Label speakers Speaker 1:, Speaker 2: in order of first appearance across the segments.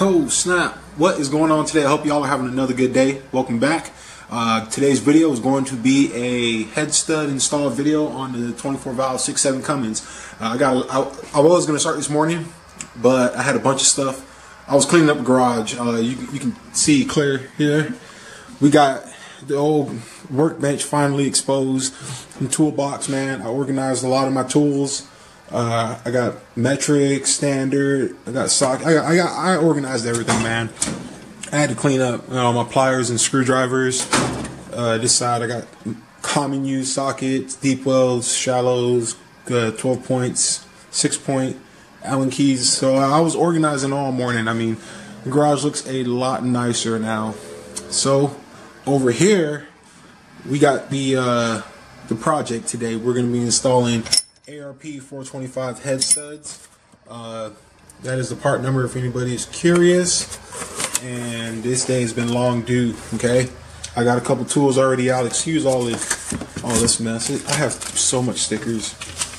Speaker 1: Oh snap, what is going on today? I hope y'all are having another good day. Welcome back. Today's video is going to be a head stud install video on the 24 valve 6.7 Cummins. I was going to start this morning, but I had a bunch of stuff. I was cleaning up the garage. You can see clear here. We got the old workbench finally exposed. The toolbox, man. I organized a lot of my tools. I got metric, standard. I got socket. I organized everything, man. I had to clean up my pliers and screwdrivers. This side I got common use sockets, deep wells, shallows, 12 points, 6-point, Allen keys. So I was organizing all morning. I mean, the garage looks a lot nicer now. So over here we got the project today. We're going to be installing ARP 425 head studs. That is the part number if anybody is curious. And this day has been long due. Okay, I got a couple tools already out. Excuse all this mess. I have so much stickers.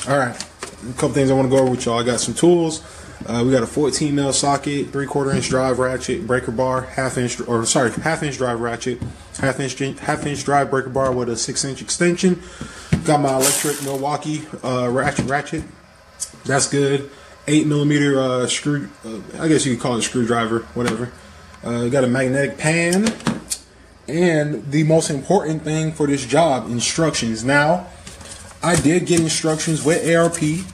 Speaker 1: All right, a couple things I want to go over with y'all. I got some tools. We got a 14 mil socket, 3/4 inch drive ratchet, breaker bar, half inch drive ratchet, half inch drive breaker bar with a 6-inch extension. Got my electric Milwaukee ratchet. That's good. 8mm screw. I guess you could call it a screwdriver, whatever. Got a magnetic pan, and the most important thing for this job, instructions. Now, I did get instructions with ARP.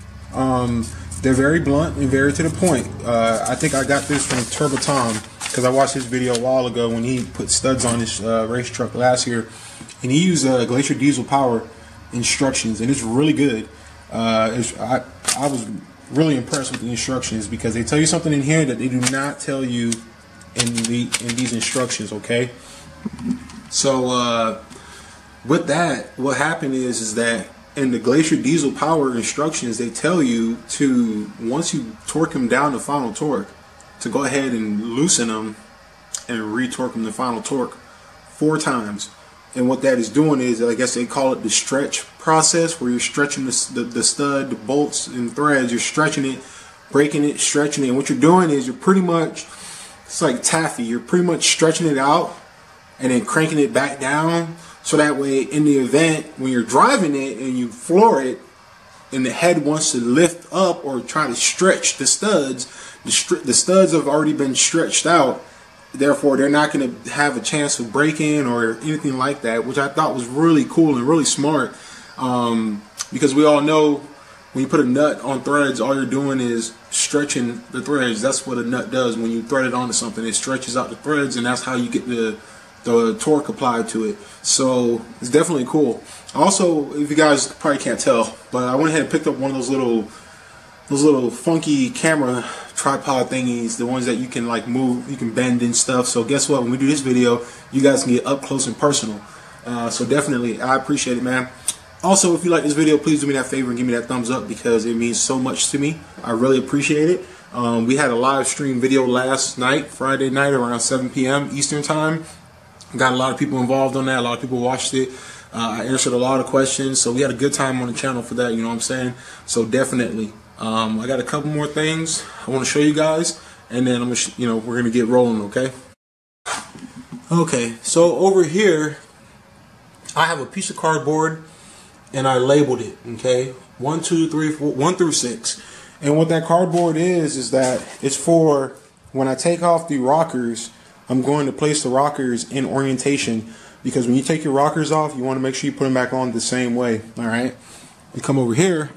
Speaker 1: They're very blunt and very to the point. I think I got this from Turbo Tom because I watched his video a while ago when he put studs on his race truck last year, and he used Glacier Diesel Power instructions, and it's really good. I was really impressed with the instructions because they tell you something in here that they do not tell you in these instructions. Okay, so with that, what happened is that in the Glacier Diesel Power instructions, they tell you to, once you torque them down to final torque, to go ahead and loosen them and re-torque them to final torque 4 times. And what that is doing is, I guess they call it the stretch process, where you're stretching the stud, the bolts and threads. You're stretching it, breaking it, stretching it. And what you're doing is you're pretty much, it's like taffy. You're pretty much stretching it out and then cranking it back down. So that way, in the event when you're driving it and you floor it, and the head wants to lift up or try to stretch the studs, the studs have already been stretched out. Therefore, they're not going to have a chance of breaking or anything like that, which I thought was really cool and really smart. Because we all know when you put a nut on threads, all you're doing is stretching the threads. That's what a nut does. When you thread it onto something, it stretches out the threads, and that's how you get the torque applied to it. So it's definitely cool. Also, if you guys probably can't tell, but I went ahead and picked up one of those little funky camera tripod thingies, the ones that you can like move, you can bend and stuff. So guess what? When we do this video, you guys can get up close and personal. So definitely, I appreciate it, man. Also, if you like this video, please do me that favor and give me that thumbs up because it means so much to me. I really appreciate it. We had a live stream video last night, Friday night, around 7 p.m. Eastern time. Got a lot of people involved on that. A lot of people watched it. I answered a lot of questions, so we had a good time on the channel for that. You know what I'm saying? So definitely, I got a couple more things I want to show you guys, and then we're gonna get rolling. Okay. Okay. So over here, I have a piece of cardboard, and I labeled it. Okay, 1, 2, 3, 4, 1 through 6. And what that cardboard is that it's for when I take off the rockers. I'm going to place the rockers in orientation because when you take your rockers off, you want to make sure you put them back on the same way. All right. You come over here.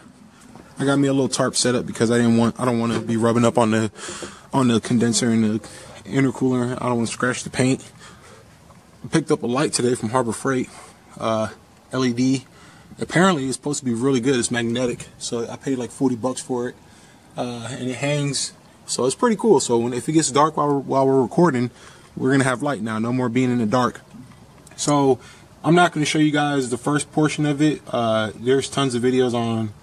Speaker 1: I got me a little tarp set up because I don't want to be rubbing up on the condenser and the intercooler. I don't want to scratch the paint. I picked up a light today from Harbor Freight, LED. Apparently, it's supposed to be really good. It's magnetic, so I paid like $40 for it, and it hangs. So it's pretty cool. So if it gets dark while we're recording, we're gonna have light now. No more being in the dark. So I'm not gonna show you guys the first portion of it. There's tons of videos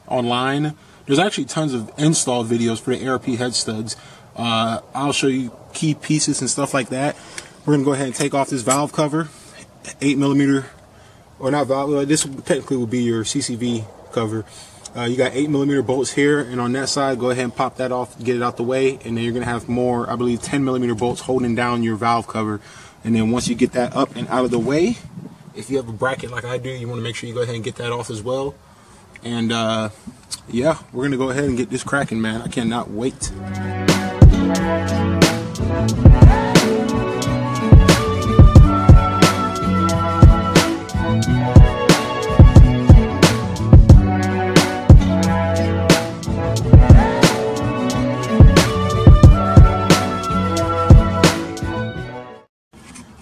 Speaker 1: online. There's actually tons of install videos for the ARP head studs. I'll show you key pieces and stuff like that. We're gonna go ahead and take off this valve cover, 8mm, or not valve. This technically will be your CCV cover. You got 8mm bolts here, and on that side, go ahead and pop that off, get it out the way, and then you're gonna have more, I believe, 10mm bolts holding down your valve cover. And then once you get that up and out of the way, if you have a bracket like I do, you want to make sure you go ahead and get that off as well. And yeah, we're gonna go ahead and get this cracking, man. I cannot wait.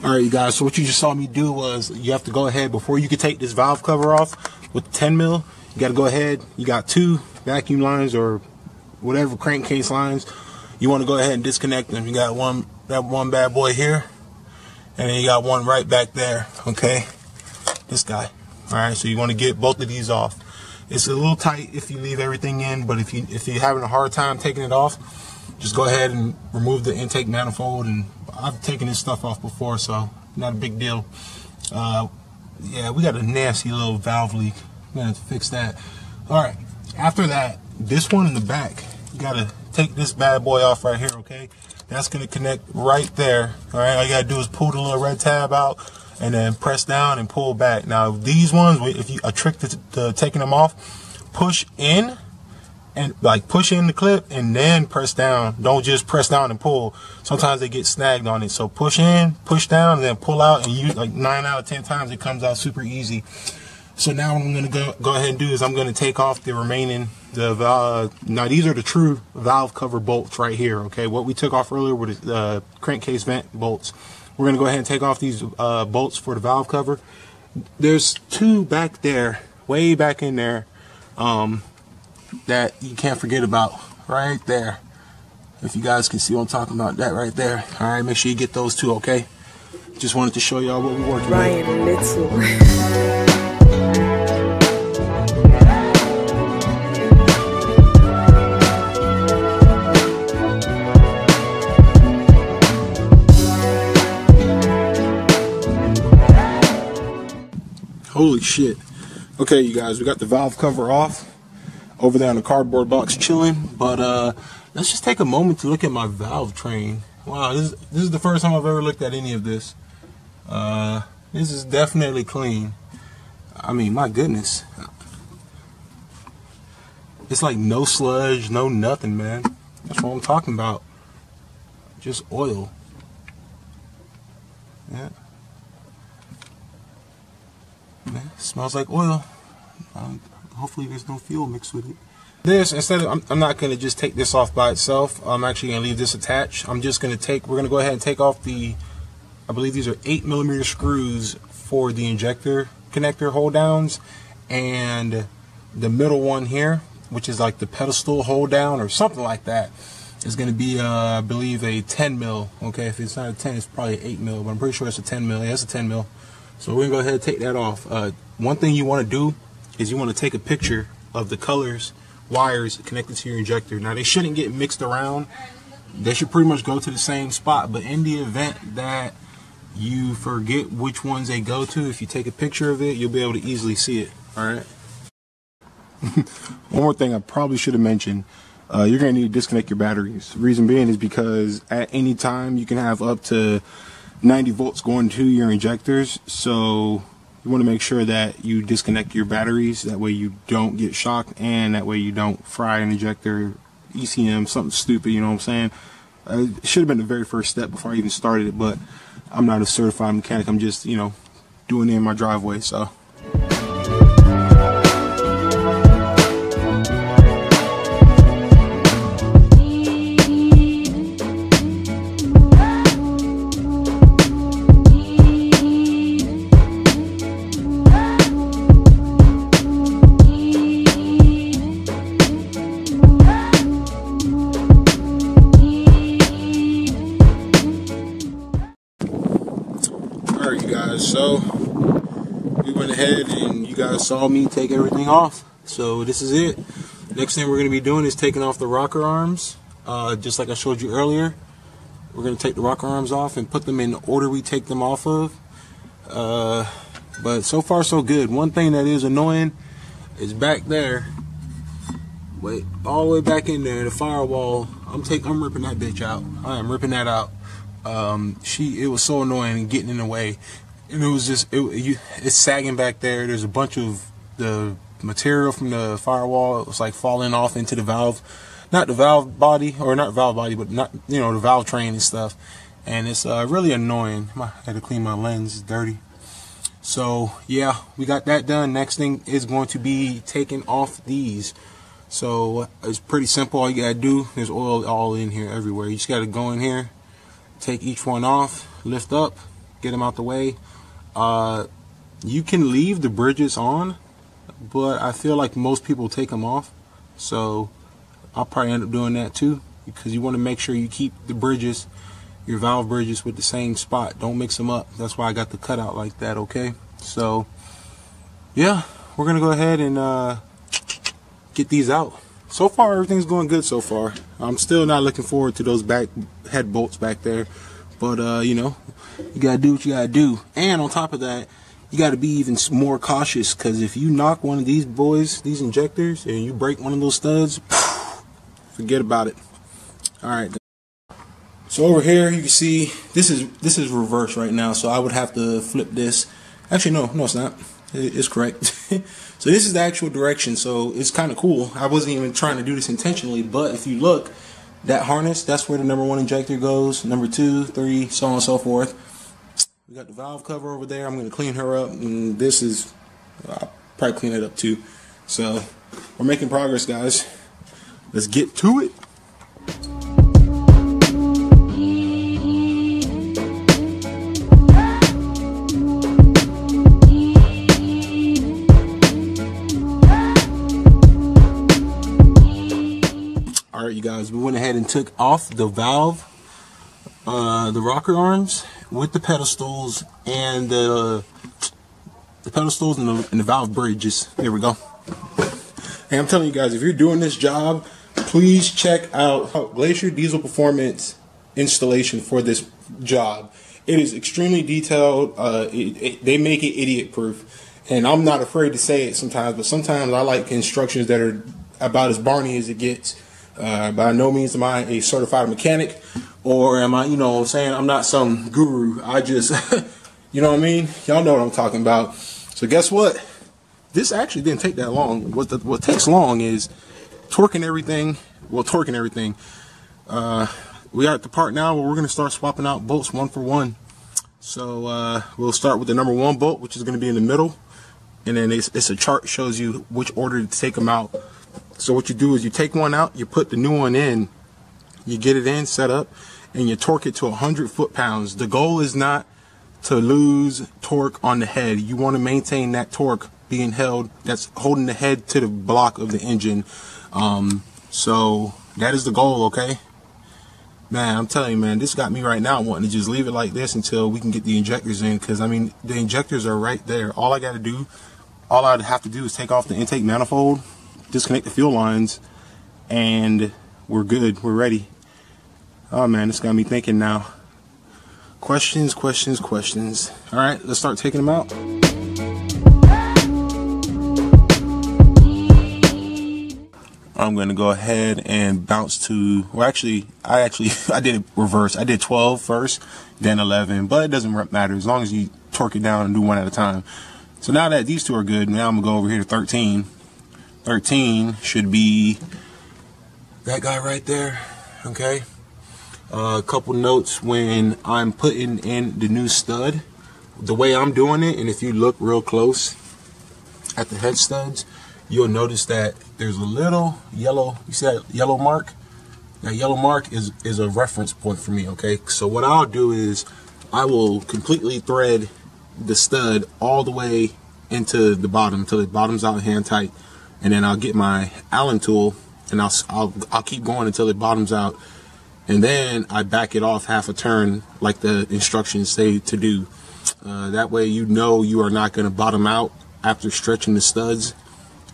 Speaker 1: Alright, you guys, so what you just saw me do was you have to go ahead, before you can take this valve cover off with 10mm, you got to go ahead, you got 2 vacuum lines or whatever crankcase lines, you want to go ahead and disconnect them. You got that one bad boy here, and then you got one right back there, okay, this guy. Alright, so you want to get both of these off. It's a little tight if you leave everything in, but if you're having a hard time taking it off, just go ahead and remove the intake manifold. And I've taken this stuff off before, so not a big deal. Yeah, we got a nasty little valve leak. I'm gonna have to fix that. Alright, after that, this one in the back, you gotta take this bad boy off right here, okay? That's gonna connect right there. Alright, all you gotta do is pull the little red tab out and then press down and pull back. Now these ones, if you a trick to taking them off, push in and like push in the clip and then press down. Don't just press down and pull. Sometimes they get snagged on it. So push in, push down, and then pull out, and you like 9 out of 10 times it comes out super easy. So now what I'm gonna go ahead and do is I'm gonna take off the remaining now these are the true valve cover bolts right here. Okay, what we took off earlier were the crankcase vent bolts. We're gonna go ahead and take off these bolts for the valve cover. There's 2 back there, way back in there, that you can't forget about, right there. If you guys can see what I'm talking about, that right there. All right, make sure you get those 2, okay? Just wanted to show y'all what we're working
Speaker 2: Ryan Little.
Speaker 1: Holy shit. Okay, you guys, we got the valve cover off. Over there on the cardboard box chilling, but let's just take a moment to look at my valve train. Wow, this is the first time I've ever looked at any of this. This is definitely clean. I mean, my goodness, it's like no sludge, no nothing, man. That's what I'm talking about. Just oil. Yeah, man, it smells like oil. Hopefully there's no fuel mixed with it. This, instead of, I'm not going to just take this off by itself. I'm actually going to leave this attached. I'm just going to we're going to go ahead and take off the, I believe these are 8mm screws for the injector connector hold downs, and the middle one here, which is like the pedestal hold down or something like that, is going to be, I believe, a 10mm. Okay, if it's not a 10, it's probably an 8mm, but I'm pretty sure it's a 10mm. Yeah, it's a 10mm. So we're going to go ahead and take that off. One thing you want to do is you want to take a picture of the colors, wires connected to your injector. Now they shouldn't get mixed around. They should pretty much go to the same spot, but in the event that you forget which ones they go to, if you take a picture of it, you'll be able to easily see it. Alright. One more thing I probably should have mentioned. You're going to need to disconnect your batteries. The reason being is because at any time you can have up to 90 volts going to your injectors, so you want to make sure that you disconnect your batteries. That way you don't get shocked, and that way you don't fry an injector, ECM, something stupid, you know what I'm saying? It should have been the very first step before I even started it, but I'm not a certified mechanic. I'm just, you know, doing it in my driveway, so. Alright, you guys, so we went ahead and you guys saw me take everything off. So this is it. Next thing we're going to be doing is taking off the rocker arms, just like I showed you earlier. We're going to take the rocker arms off and put them in the order we take them off of. But so far so good. One thing that is annoying is back there, Wait, all the way back in there, the firewall. I'm ripping that bitch out. I am ripping that out. It was so annoying getting in the way, and it was just it's sagging back there. There's a bunch of the material from the firewall. It was like falling off into the valve, not the valve body, or not valve body, but not the valve train and stuff. And it's really annoying. I had to clean my lens. It's dirty. So yeah, we got that done. Next thing is going to be taking off these. So it's pretty simple. All you gotta do, there's oil all in here everywhere. You just gotta go in here, take each one off, lift up, get them out the way. You can leave the bridges on, but I feel like most people take them off. So I'll probably end up doing that too, because you want to make sure you keep the bridges, your valve bridges, with the same spot. Don't mix them up. That's why I got the cutout like that. Okay, so yeah, we're gonna go ahead and get these out. So far everything's going good so far. I'm still not looking forward to those back head bolts back there, but you gotta do what you gotta do. And on top of that, you gotta be even more cautious, because if you knock one of these boys, these injectors, and you break one of those studs, forget about it. All right, so over here you can see this is reverse right now, so I would have to flip this. Actually no it's not. It's correct. So this is the actual direction, so it's kind of cool. I wasn't even trying to do this intentionally, but if you look, that harness, that's where the number 1 injector goes, number 2, 3, so on and so forth. We got the valve cover over there. I'm going to clean her up, and this is, I'll probably clean it up too. So we're making progress, guys. Let's get to it. Alright, you guys, we went ahead and took off the valve, the rocker arms with the pedestals and the pedestals and the valve bridges. There we go. And I'm telling you guys, if you're doing this job, please check out Glacier Diesel Performance installation for this job. It is extremely detailed. They make it idiot proof, and I'm not afraid to say it sometimes, but sometimes I like instructions that are about as Barney as it gets. By no means am I a certified mechanic, or am I, I'm not some guru. I just, you know what I mean? Y'all know what I'm talking about. So guess what? This actually didn't take that long. What takes long is torquing everything. Well, torquing everything. We are at the part now where we're going to start swapping out bolts one for one. So we'll start with the number 1 bolt, which is going to be in the middle. And then it's a chart that shows you which order to take them out. So what you do is you take one out, you put the new one in, you get it in, set up, and you torque it to 100 foot-pounds. The goal is not to lose torque on the head. You want to maintain that torque being held, that's holding the head to the block of the engine. So that is the goal, okay? Man, I'm telling you, man, this got me right now wanting to just leave it like this until we can get the injectors in, because, I mean, the injectors are right there. All I'd have to do is take off the intake manifold, disconnect the fuel lines, and we're good. We're ready. Oh man, this got me thinking now. Questions. All right, let's start taking them out. I'm going to go ahead and bounce to, well, actually I did it reverse. I did 12 first, then 11, but it doesn't matter as long as you torque it down and do one at a time. So now that these two are good, now I'm going to go over here to 13. 13 should be that guy right there, okay? A couple notes when I'm putting in the new stud. The way I'm doing it, and if you look real close at the head studs, you'll notice that there's a little yellow, you see that yellow mark? That yellow mark is a reference point for me, okay? So what I'll do is I will completely thread the stud all the way into the bottom until it bottoms out hand tight. And then I'll get my Allen tool and I'll keep going until it bottoms out, and then I back it off half a turn like the instructions say to do. That way you are not going to bottom out after stretching the studs.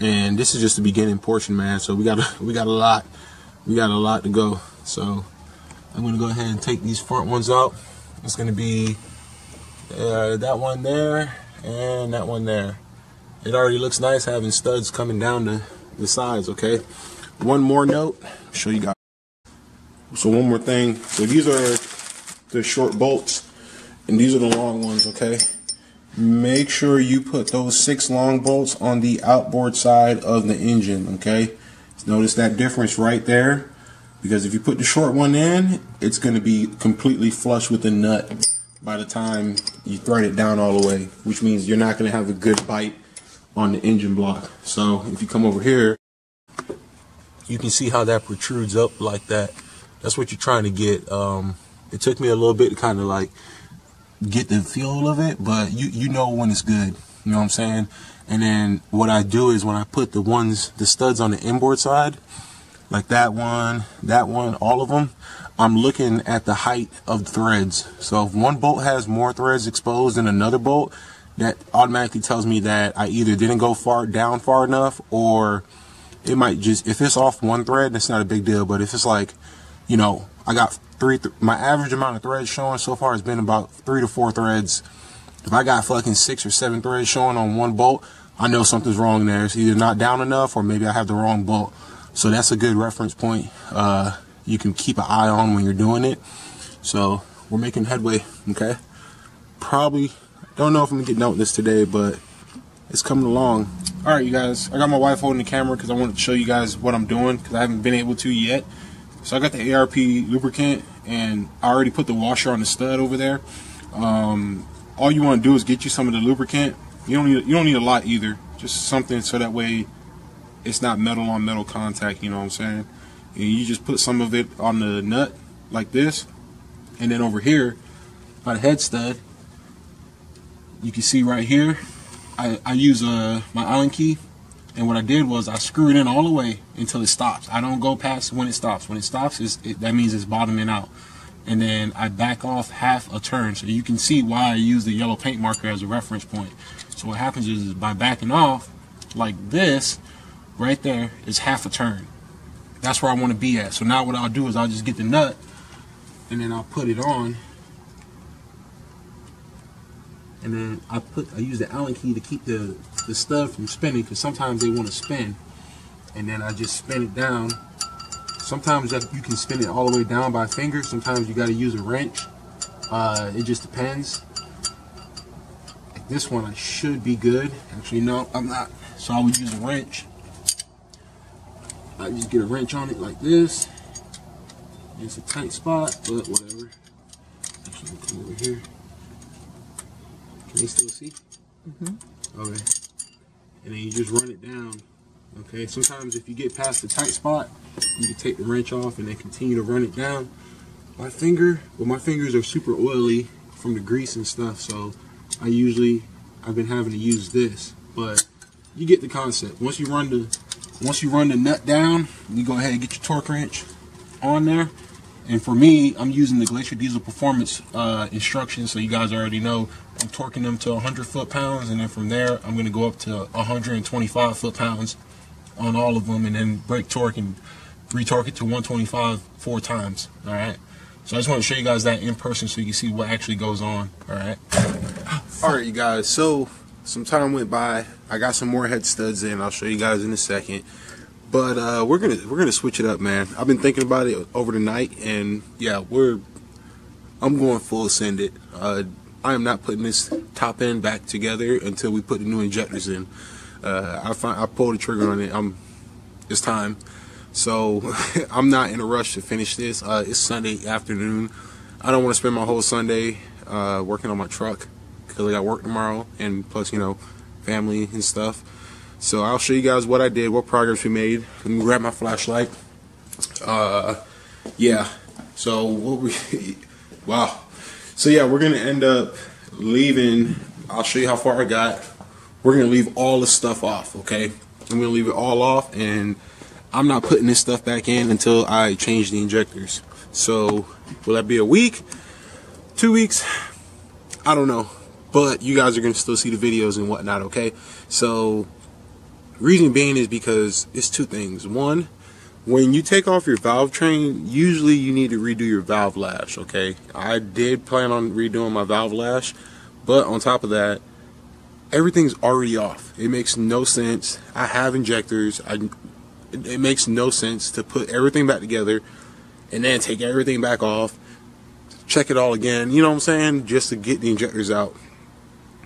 Speaker 1: And this is just the beginning portion, man. So we got a lot to go. So I'm going to go ahead and take these front ones out. It's going to be that one there and that one there. It already looks nice having studs coming down the sides, okay? one more note, show you guys. So one more thing. So these are the short bolts, and these are the long ones, okay? Make sure you put those 6 long bolts on the outboard side of the engine, okay? Notice that difference right there, because if you put the short one in, it's going to be completely flush with the nut by the time you thread it down all the way, which means you're not going to have a good bite on the engine block. So if you come over here, you can see how that protrudes up like that. That's what you're trying to get. It took me a little bit to kind of like get the feel of it, but you know when it's good, you know what I'm saying? And then what I do is when I put the studs on the inboard side, like that one, all of them, I'm looking at the height of the threads. So if one bolt has more threads exposed than another bolt, that automatically tells me that I either didn't go far enough, or it might just, if it's off one thread, that's not a big deal. But if it's like, you know, I got my average amount of threads showing so far has been about 3 to 4 threads. If I got fucking 6 or 7 threads showing on one bolt, I know something's wrong there. It's either not down enough, or maybe I have the wrong bolt. So that's a good reference point. You can keep an eye on when you're doing it. So we're making headway, okay? Probably, don't know if I'm gonna get done with this today, but it's coming along. All right, you guys, I got my wife holding the camera because I wanted to show you guys what I'm doing, because I haven't been able to yet. So I got the ARP lubricant, and I already put the washer on the stud over there. All you want to do is get you some of the lubricant. You don't need a lot either. Just something so that way it's not metal on metal contact. You know what I'm saying? And you just put some of it on the nut like this, and then over here by the head stud, you can see right here, I use my Allen key. And what I did was I screw it in all the way until it stops. I don't go past when it stops. When it stops, that means it's bottoming out. And then I back off half a turn. So you can see why I use the yellow paint marker as a reference point. So what happens is by backing off like this, right there is half a turn. That's where I want to be at. So now what I'll do is I'll just get the nut, and then I'll put it on. And then I use the Allen key to keep the stud from spinning, because sometimes they want to spin. And then I just spin it down. Sometimes you can spin it all the way down by finger. Sometimes you got to use a wrench. It just depends. Like this one, I should be good. Actually, no, I'm not. So I would use a wrench. I just get a wrench on it like this. It's a tight spot, but whatever. Actually, I'll come over here. Can you still see? Mm-hmm. Okay. And then you just run it down. Okay. Sometimes if you get past the tight spot, you can take the wrench off and then continue to run it down. My fingers are super oily from the grease and stuff, so I've been having to use this. But you get the concept. Once you run the nut down, you go ahead and get your torque wrench on there. And for me, I'm using the Glacier Diesel Performance instructions, so you guys already know I'm torquing them to 100 foot-pounds, and then from there, I'm going to go up to 125 foot-pounds on all of them, and then break torque and retorque it to 125 4 times, all right? So I just want to show you guys that in person so you can see what actually goes on, all right? All right, you guys, so some time went by. I got some more head studs in. I'll show you guys in a second. But we're gonna switch it up, man. I've been thinking about it over the night, and yeah, I'm going full send it. I am not putting this top end back together until we put the new injectors in. I pulled the trigger on it. It's time. So I'm not in a rush to finish this. It's Sunday afternoon. I don't want to spend my whole Sunday working on my truck because I got work tomorrow, and plus, you know, family and stuff. So I'll show you guys what I did, what progress we made. Let me grab my flashlight. Yeah. So wow. So yeah, we're gonna end up leaving. I'll show you how far I got. We're gonna leave all the stuff off, okay? I'm gonna leave it all off, and I'm not putting this stuff back in until I change the injectors. So will that be a week? 2 weeks? I don't know. But you guys are gonna still see the videos and whatnot, okay? So reason being is because it's 2 things. One, when you take off your valve train, usually you need to redo your valve lash, okay? I did plan on redoing my valve lash, but on top of that, everything's already off. It makes no sense. I have injectors. It makes no sense to put everything back together and then take everything back off, check it all again, you know what I'm saying, just to get the injectors out.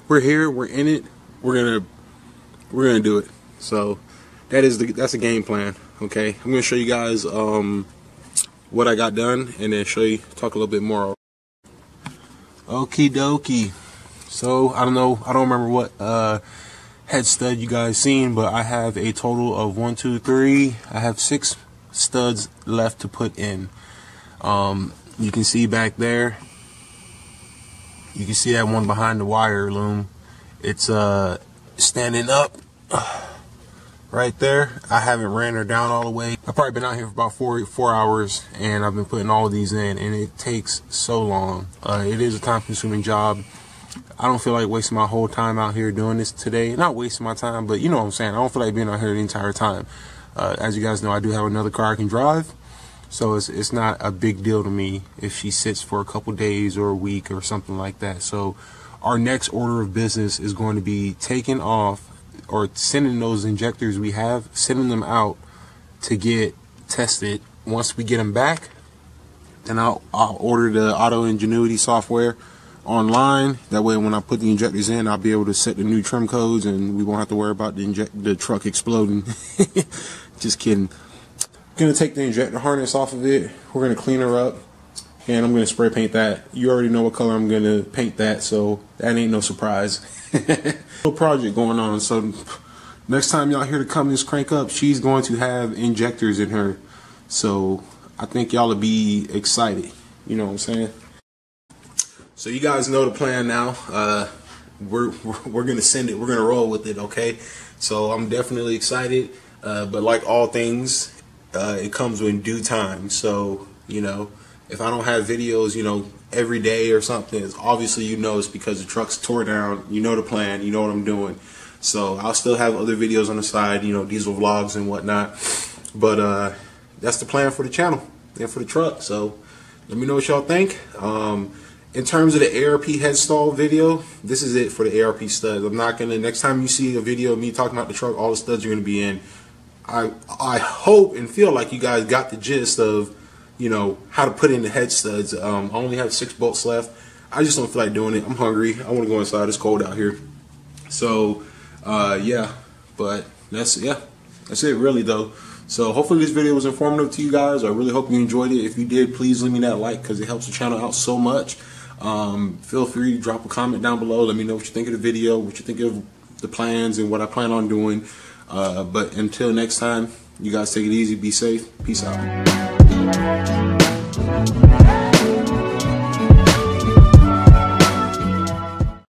Speaker 1: We're here, we're in it, we're gonna do it. So that's a game plan. Okay, I'm gonna show you guys what I got done, and then talk a little bit more. Okie dokie. So I don't remember what head stud you guys seen, but I have a total of 1, 2, 3. I have 6 studs left to put in. You can see back there, you can see that one behind the wire loom. It's standing up right there. I haven't ran her down all the way. I've probably been out here for about 4 hours, and I've been putting all of these in, and it takes so long. It is a time-consuming job. I don't feel like wasting my whole time out here doing this today. Not wasting my time, but you know what I'm saying. I don't feel like being out here the entire time. As you guys know, I do have another car I can drive, so it's not a big deal to me if she sits for a couple days or a week or something like that. So our next order of business is going to be taking off, or sending those injectors we have, sending them out to get tested. Once we get them back, then I'll order the Auto Ingenuity software online. That way when I put the injectors in, I'll be able to set the new trim codes, and we won't have to worry about the truck exploding. Just kidding. Gonna take the injector harness off of it. We're gonna clean her up, and I'm gonna spray paint that. You already know what color I'm gonna paint that, so that ain't no surprise. No project going on. So next time y'all hear the Cummins crank up, she's going to have injectors in her. So I think y'all will be excited. You know what I'm saying? So you guys know the plan now. We're gonna send it. We're gonna roll with it. Okay. So I'm definitely excited. But like all things, it comes in due time. So you know, if I don't have videos, you know, every day or something, it's obviously, you know, it's because the truck's tore down. You know the plan. You know what I'm doing. So I'll still have other videos on the side, you know, diesel vlogs and whatnot. But that's the plan for the channel and for the truck. So let me know what y'all think. In terms of the ARP head stall video, this is it for the ARP studs. I'm not gonna, next time you see a video of me talking about the truck, all the studs are gonna be in. I hope and feel like you guys got the gist of, you know, how to put in the head studs. I only have 6 bolts left. I just don't feel like doing it. I'm hungry. I want to go inside. It's cold out here. So yeah, but that's it really though. So hopefully this video was informative to you guys. I really hope you enjoyed it. If you did, please leave me that like, because it helps the channel out so much. Feel free to drop a comment down below. Let me know what you think of the video, what you think of the plans and what I plan on doing. But until next time, you guys take it easy, be safe, peace out.